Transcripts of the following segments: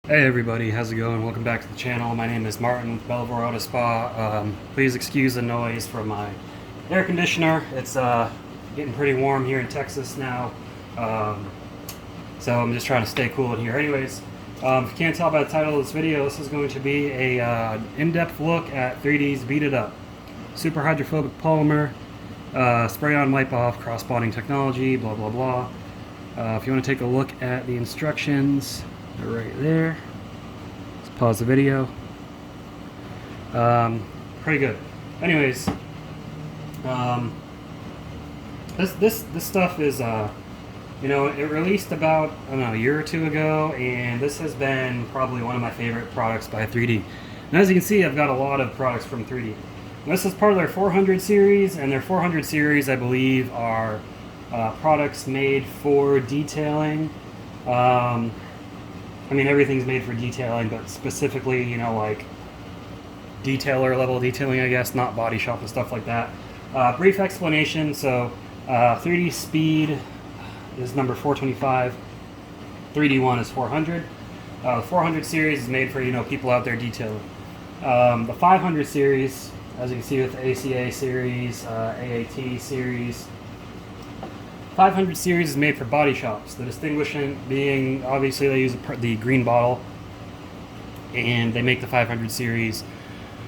Hey everybody, how's it going? Welcome back to the channel. My name is Martin with Belvoir Auto Spa. Please excuse the noise from my air conditioner. It's getting pretty warm here in Texas now, so I'm just trying to stay cool in here. Anyways, if you can't tell by the title of this video, this is going to be a in-depth look at 3D's Bead It Up. Super hydrophobic polymer, spray on wipe off, cross bonding technology, blah blah blah. If you want to take a look at the instructions, they're right there. Let's pause the video. Pretty good. Anyways, this stuff is it released about, I don't know, a year or two ago, and this has been probably one of my favorite products by 3D. And as you can see, I've got a lot of products from 3D. And this is part of their 400 series, and their 400 series, I believe, are products made for detailing. I mean, everything's made for detailing, but specifically, like detailer level detailing, I guess, not body shop and stuff like that. Brief explanation. So 3D Speed is number 425. 3D1 is 400. The 400 series is made for, people out there detailing. The 500 series, as you can see with the ACA series, AAT series, 500 series is made for body shops. The distinguishing being, obviously, they use the green bottle, and they make the 500 series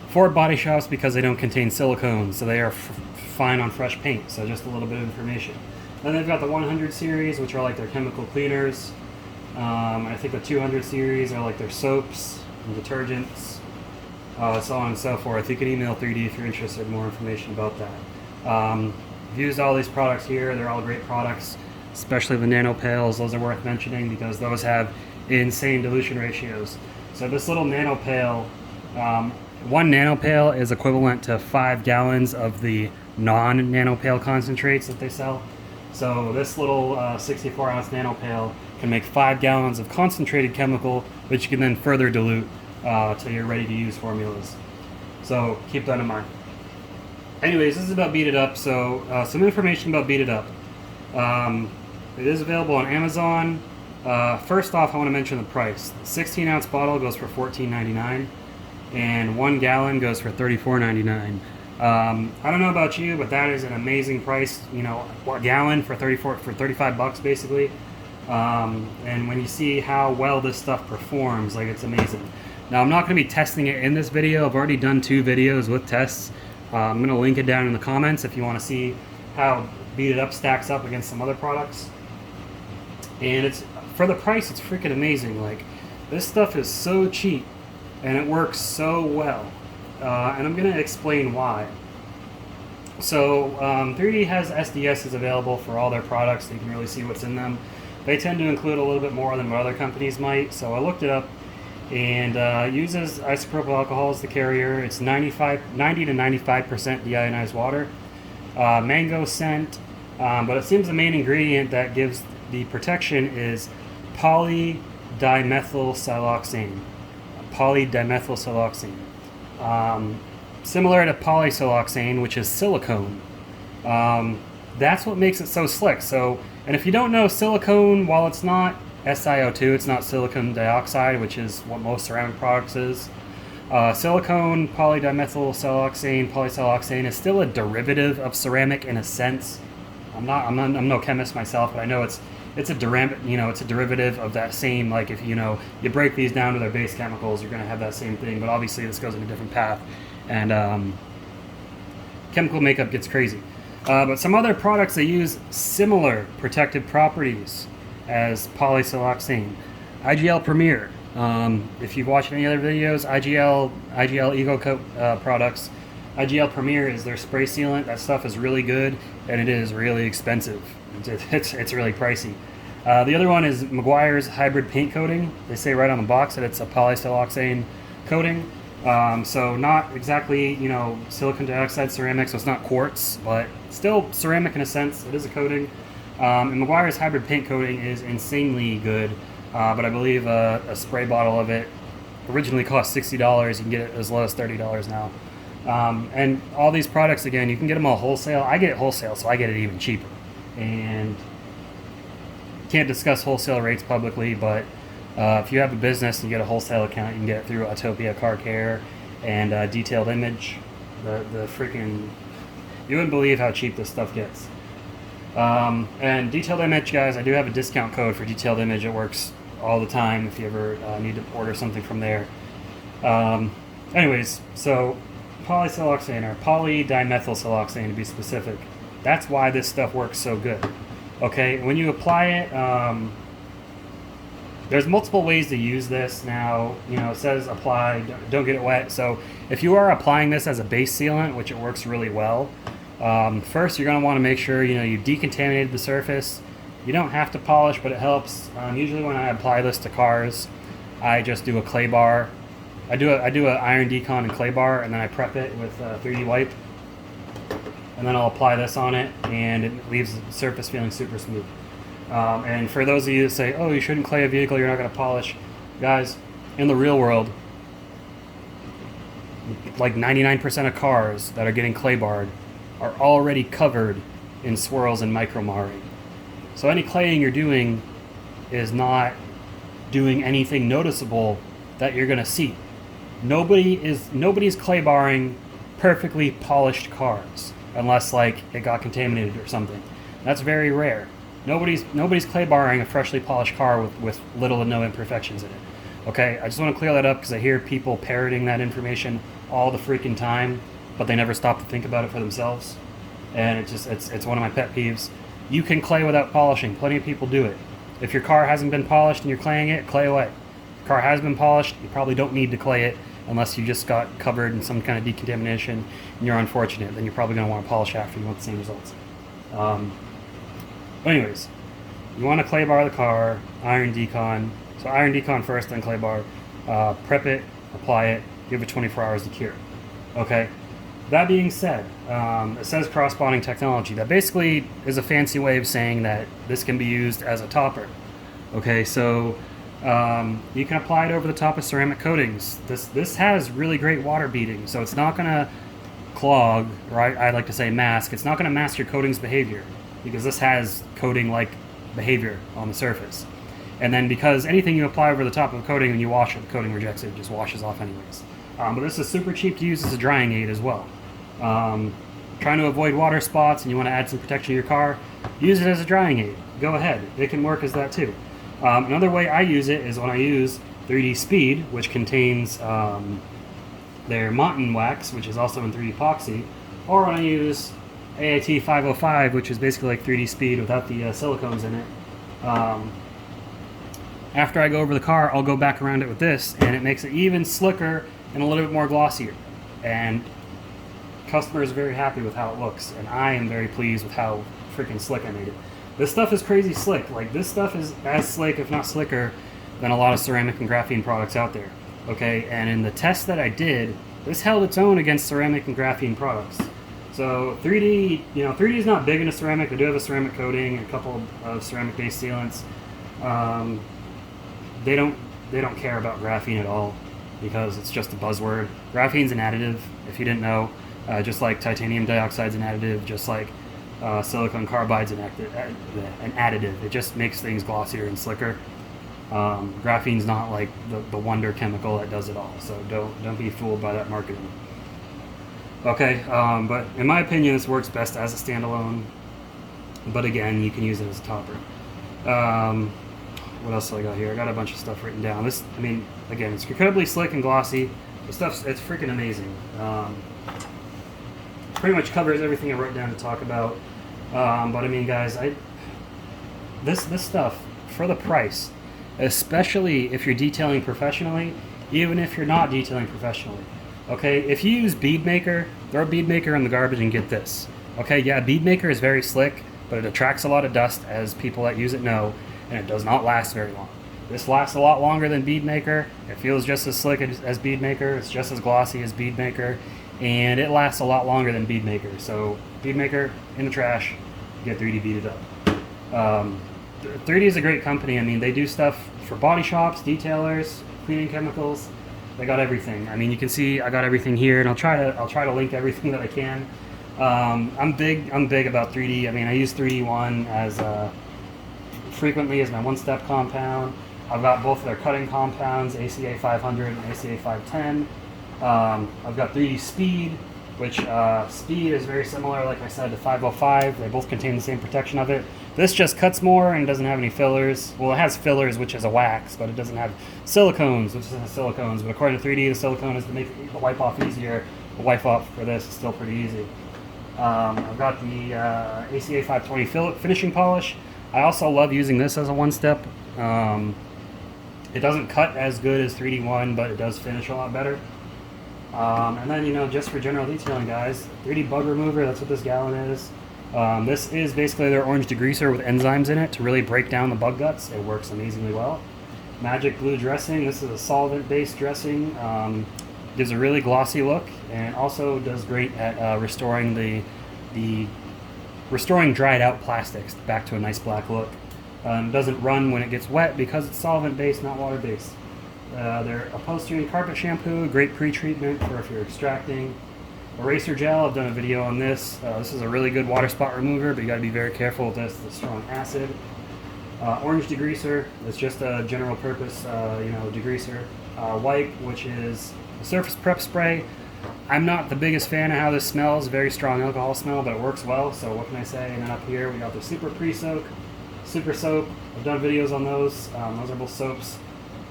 for body shops because they don't contain silicone, so they are fine on fresh paint. So just a little bit of information. Then they've got the 100 series, which are like their chemical cleaners. I think the 200 series are like their soaps and detergents, so on and so forth. You can email 3D if you're interested in more information about that. I've used all these products here. They're all great products, especially the nano pails. Those are worth mentioning because those have insane dilution ratios. So this little nano pail, one nano pail is equivalent to 5 gallons of the non-nano pail concentrates that they sell. So this little 64-ounce nano pail can make 5 gallons of concentrated chemical, which you can then further dilute to your ready-to-use formulas. So keep that in mind. Anyways, this is about Bead It Up, so some information about Bead It Up. It is available on Amazon. First off, I want to mention the price. The 16-ounce bottle goes for $14.99, and 1 gallon goes for $34.99. I don't know about you, but that is an amazing price. A gallon for 35 bucks basically. And when you see how well this stuff performs, it's amazing. Now, I'm not going to be testing it in this video. I've already done 2 videos with tests. I'm going to link it down in the comments if you want to see how Bead It Up stacks up against some other products. And it's for the price, it's freaking amazing. This stuff is so cheap and it works so well. And I'm going to explain why. So 3D has SDSs available for all their products, so you can really see what's in them. They tend to include a little bit more than what other companies might, so I looked it up. And uses isopropyl alcohol as the carrier. It's 90 to 95% deionized water. Mango scent, but it seems the main ingredient that gives the protection is polydimethylsiloxane. Similar to polysiloxane, which is silicone. That's what makes it so slick. And if you don't know, silicone, while it's not SiO2, it's not silicon dioxide, which is what most ceramic products is. Silicone, polydimethylsiloxane, polysiloxane is still a derivative of ceramic in a sense. I'm no chemist myself, but I know it's a derivative of that same. If you break these down to their base chemicals, you're going to have that same thing. But obviously, this goes in a different path, and chemical makeup gets crazy. But some other products, they use similar protective properties as polysiloxane. IGL Premier. If you've watched any other videos, IGL Eco Coat products, IGL Premier is their spray sealant. That stuff is really good, and it is really expensive. It's really pricey. The other one is Mcguire's hybrid paint coating. They say right on the box that it's a polysiloxane coating. So not exactly, silicon dioxide ceramic, so it's not quartz, but still ceramic in a sense. It is a coating. And Mcguire's hybrid paint coating is insanely good, but I believe a spray bottle of it originally cost $60. You can get it as low as $30 now. And all these products, again, you can get them all wholesale. I get it wholesale, so I get it even cheaper. And can't discuss wholesale rates publicly, but If you have a business and you get a wholesale account, you can get it through Autopia Car Care and Detailed Image. The freaking, you wouldn't believe how cheap this stuff gets. And Detailed Image, guys, I do have a discount code for Detailed Image. It works all the time if you ever need to order something from there. Anyways, so polysiloxane, or polydimethylsiloxane to be specific, that's why this stuff works so good. Okay, when you apply it, there's multiple ways to use this. Now, you know, it says apply, don't get it wet. So if you are applying this as a base sealant, which it works really well, first you're going to want to make sure, you know, you've decontaminated the surface. You don't have to polish, but it helps. Usually when I apply this to cars, I just do a clay bar. I do an iron decon and clay bar, and then I prep it with 3D wipe, and then I'll apply this on it, and it leaves the surface feeling super smooth. And for those of you that say, oh, you shouldn't clay a vehicle, you're not going to polish, guys, in the real world, like 99% of cars that are getting clay barred are already covered in swirls and micro marring. So any claying you're doing is not doing anything noticeable that you're going to see. Nobody's clay barring perfectly polished cars unless like it got contaminated or something. That's very rare. Nobody's clay barring a freshly polished car with little to no imperfections in it. Okay, I just want to clear that up because I hear people parroting that information all the freaking time, but they never stop to think about it for themselves. And it's one of my pet peeves. You can clay without polishing. Plenty of people do it. If your car hasn't been polished and you're claying it, clay away. If your car has been polished, you probably don't need to clay it unless you just got covered in some kind of decontamination and you're unfortunate. Then you're probably going to want to polish after you want the same results. Anyways, you want to clay bar the car, iron decon. So iron decon first, then clay bar. Prep it, apply it, give it 24 hours to cure. Okay. That being said, it says cross-bonding technology. That basically is a fancy way of saying that this can be used as a topper. Okay, so you can apply it over the top of ceramic coatings. This has really great water beading, so it's not going to clog, or I like to say mask. It's not going to mask your coating's behavior because this has coating-like behavior on the surface. And then because anything you apply over the top of a coating and you wash it, the coating rejects it, it just washes off anyways. But this is super cheap to use as a drying aid as well. Trying to avoid water spots and you want to add some protection to your car, use it as a drying aid. Go ahead. It can work as that too. Another way I use it is when I use 3D Speed, which contains their Montan wax, which is also in 3D epoxy, or when I use AIT 505, which is basically like 3D Speed without the silicones in it. After I go over the car, I'll go back around it with this, and it makes it even slicker and a little bit more glossier. And customers are very happy with how it looks, and I am very pleased with how freaking slick I made it. This stuff is crazy slick. Like, this stuff is as slick, if not slicker, than a lot of ceramic and graphene products out there. Okay, and in the test that I did, this held its own against ceramic and graphene products. So 3D, you know, 3D is not big into ceramic. They do have a ceramic coating, a couple of ceramic-based sealants. They don't care about graphene at all because it's just a buzzword. Graphene's an additive, if you didn't know. Just like titanium dioxide's an additive, just like silicon carbide's an additive. It just makes things glossier and slicker. Graphene's not like the wonder chemical that does it all, so don't be fooled by that marketing. Okay, but in my opinion, this works best as a standalone. But again, you can use it as a topper. What else do I got here? I got a bunch of stuff written down. This, I mean, again, it's incredibly slick and glossy. The stuff's, it's freaking amazing. Pretty much covers everything I wrote down to talk about. But I mean, guys, this stuff, for the price, especially if you're detailing professionally, even if you're not detailing professionally. Okay, if you use Bead Maker, throw Bead Maker in the garbage and get this. Okay, yeah, Bead Maker is very slick, but it attracts a lot of dust, as people that use it know, and it does not last very long. This lasts a lot longer than Bead Maker. It feels just as slick as Bead Maker. It's just as glossy as Bead Maker, and it lasts a lot longer than Bead Maker. So Bead Maker in the trash, get 3D Bead It Up. 3D is a great company. I mean, they do stuff for body shops, detailers, cleaning chemicals. They got everything. I mean, you can see I got everything here, and I'll try to link everything that I can. I'm big about 3D. I mean, I use 3D1 as frequently as my one-step compound. I've got both of their cutting compounds, ACA 500 and ACA 510. I've got 3D Speed, which Speed is very similar, like I said, to 505. They both contain the same protection of it. This just cuts more and doesn't have any fillers. Well, it has fillers, which is a wax, but it doesn't have silicones, which isn't silicones. But according to 3D, the silicone is to make the wipe off easier. The wipe off for this is still pretty easy. I've got the ACA 520 finishing polish. I also love using this as a one-step. It doesn't cut as good as 3D1, but it does finish a lot better. And then, you know, just for general detailing, guys, 3D bug remover, that's what this gallon is. This is basically their orange degreaser with enzymes in it to really break down the bug guts. It works amazingly well. Magic glue dressing, this is a solvent-based dressing. Gives a really glossy look, and also does great at restoring restoring dried out plastics back to a nice black look. Doesn't run when it gets wet because it's solvent-based, not water-based. Their upholstery and carpet shampoo, great pre-treatment for if you're extracting. Eraser gel, I've done a video on this. This is a really good water spot remover, but you got to be very careful with this. It's strong acid. Orange degreaser, it's just a general purpose, degreaser. Wipe, which is a surface prep spray. I'm not the biggest fan of how this smells. Very strong alcohol smell, but it works well. So what can I say? And then up here we got the Super Pre-Soak, Super Soap. I've done videos on those. Those are both soaps.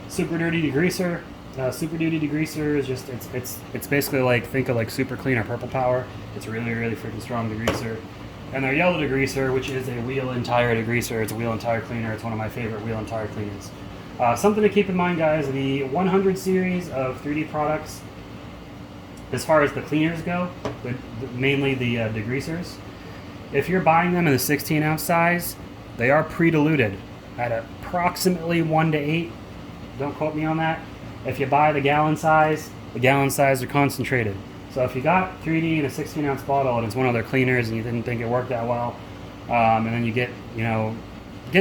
Super Dirty Degreaser. Super Duty Degreaser is just it's basically like, think of like Super Clean or Purple Power. It's really freaking strong degreaser. And their Yellow Degreaser, which is a wheel and tire degreaser. It's a wheel and tire cleaner. It's one of my favorite wheel and tire cleaners. Something to keep in mind, guys, the 100 series of 3D products, as far as the cleaners go, mainly the degreasers, if you're buying them in the 16-ounce size, they are pre-diluted at approximately 1 to 8. Don't quote me on that. If you buy the gallon size are concentrated. So if you got 3D in a 16-ounce bottle and it's one of their cleaners and you didn't think it worked that well, and then you get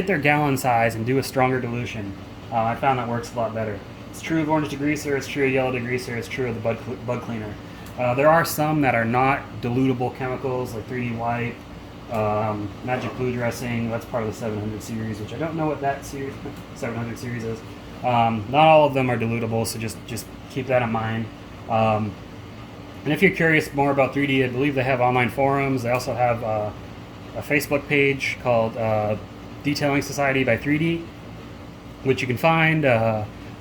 their gallon size and do a stronger dilution, I found that works a lot better. It's true of orange degreaser, it's true of yellow degreaser, it's true of the bug cleaner. There are some that are not dilutable chemicals, like 3D Wipe, Magic Glue Dressing. That's part of the 700 series, which I don't know what that 700 series is. Not all of them are dilutable, so just keep that in mind. And if you're curious more about 3D, I believe they have online forums. They also have a Facebook page called Detailing Society by 3D, which you can find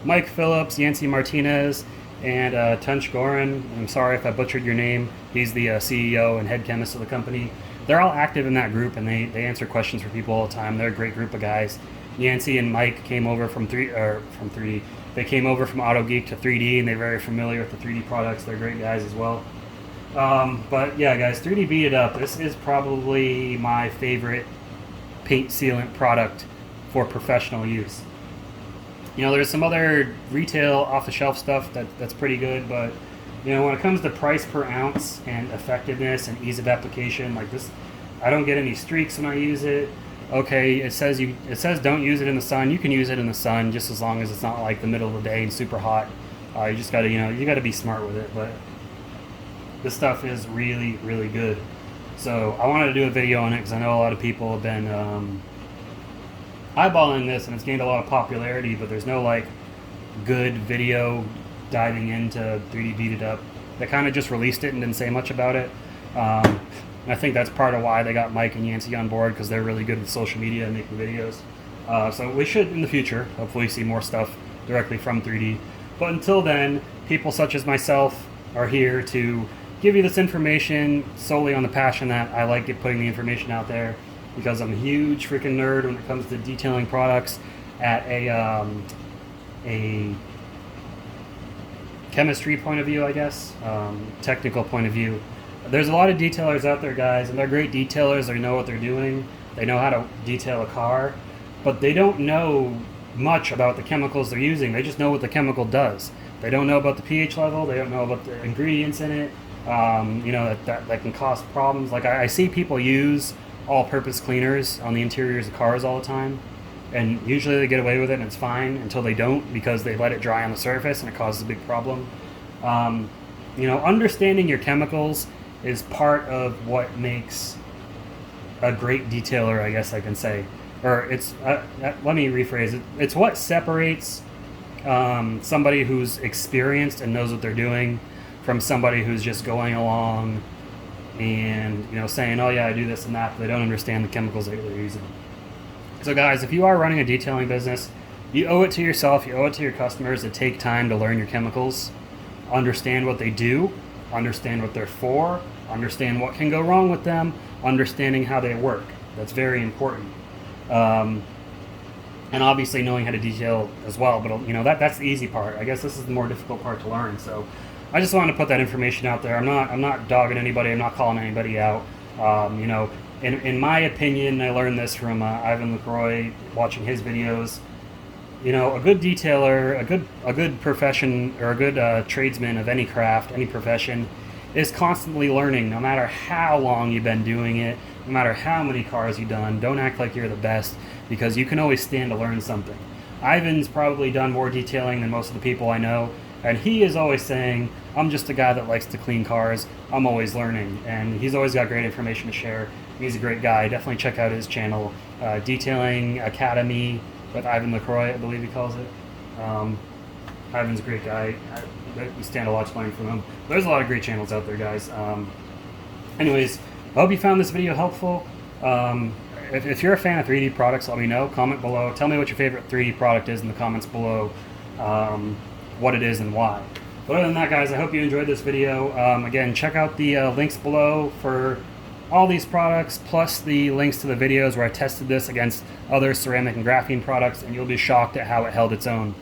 Mike Phillips, Yancey Martinez, and Tunch Gorin. I'm sorry if I butchered your name. He's the CEO and head chemist of the company. They're all active in that group, and they answer questions for people all the time. They're a great group of guys. Yancey and Mike came over from 3D. They came over from AutoGeek to 3D, and they're very familiar with the 3D products. They're great guys as well. But yeah, guys, 3D Bead It Up. This is probably my favorite paint sealant product for professional use. You know, there's some other retail off-the-shelf stuff that's pretty good, but you know, when it comes to price per ounce and effectiveness and ease of application, like this, I don't get any streaks when I use it. Okay, it says don't use it in the sun. You can use it in the sun just as long as it's not like the middle of the day and super hot. You just gotta, you gotta be smart with it. But this stuff is really good. So I wanted to do a video on it because I know a lot of people have been eyeballing this, and it's gained a lot of popularity. But there's no like good video diving into 3D Bead It Up. They kind of just released it and didn't say much about it. And I think that's part of why they got Mike and Yancey on board, because they're really good with social media and making videos. So we should, in the future, hopefully see more stuff directly from 3D. But until then, people such as myself are here to give you this information solely on the passion that I like putting the information out there, because I'm a huge freaking nerd when it comes to detailing products at a chemistry point of view, I guess, technical point of view. There's a lot of detailers out there, guys, and they're great detailers. They know what they're doing. They know how to detail a car, but they don't know much about the chemicals they're using. They just know what the chemical does. They don't know about the pH level. They don't know about the ingredients in it. That can cause problems. Like I see people use all-purpose cleaners on the interiors of cars all the time, and usually they get away with it and it's fine until they don't, because they let it dry on the surface and it causes a big problem. Understanding your chemicals is part of what makes a great detailer, I guess I can say. or it's let me rephrase it. It's what separates somebody who's experienced and knows what they're doing from somebody who's just going along and, you know, saying, oh yeah, I do this and that, but they don't understand the chemicals that they're using. So guys, if you are running a detailing business, you owe it to yourself, you owe it to your customers to take time to learn your chemicals, understand what they do, understand what they're for, understand what can go wrong with them, understanding how they work. That's very important. And obviously knowing how to detail as well, but you know, that's the easy part. I guess this is the more difficult part to learn. So I just wanted to put that information out there. I'm not dogging anybody, I'm not calling anybody out. You know, in my opinion, I learned this from Ivan LaCroix, watching his videos. You know, a good detailer, a good profession, or a good tradesman of any craft, any profession, is constantly learning, no matter how long you've been doing it, no matter how many cars you've done. Don't act like you're the best, because you can always stand to learn something. Ivan's probably done more detailing than most of the people I know, and he is always saying, I'm just a guy that likes to clean cars, I'm always learning, and he's always got great information to share. He's a great guy. Definitely check out his channel, Detailing Academy with Ivan LaCroix, I believe he calls it. Ivan's a great guy. We stand a lot to learn from him. There's a lot of great channels out there, guys. Anyways, I hope you found this video helpful. If you're a fan of 3D products, let me know. Comment below. Tell me what your favorite 3D product is in the comments below, what it is and why. But other than that, guys, I hope you enjoyed this video. Again, check out the links below for all these products, plus the links to the videos where I tested this against other ceramic and graphene products, and you'll be shocked at how it held its own.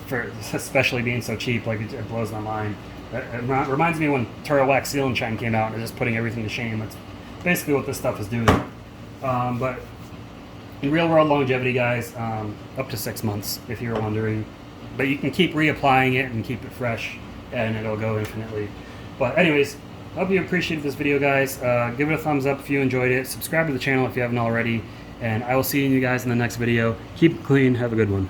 For especially being so cheap, like it blows my mind. It reminds me when Turtlewax Sealant Shine came out and just putting everything to shame. That's basically what this stuff is doing. But in real world longevity, guys, up to 6 months, if you were wondering. But you can keep reapplying it and keep it fresh, and it'll go infinitely. But anyways, hope you appreciated this video, guys. Give it a thumbs up if you enjoyed it. Subscribe to the channel if you haven't already. And I will see you guys in the next video. Keep it clean. Have a good one.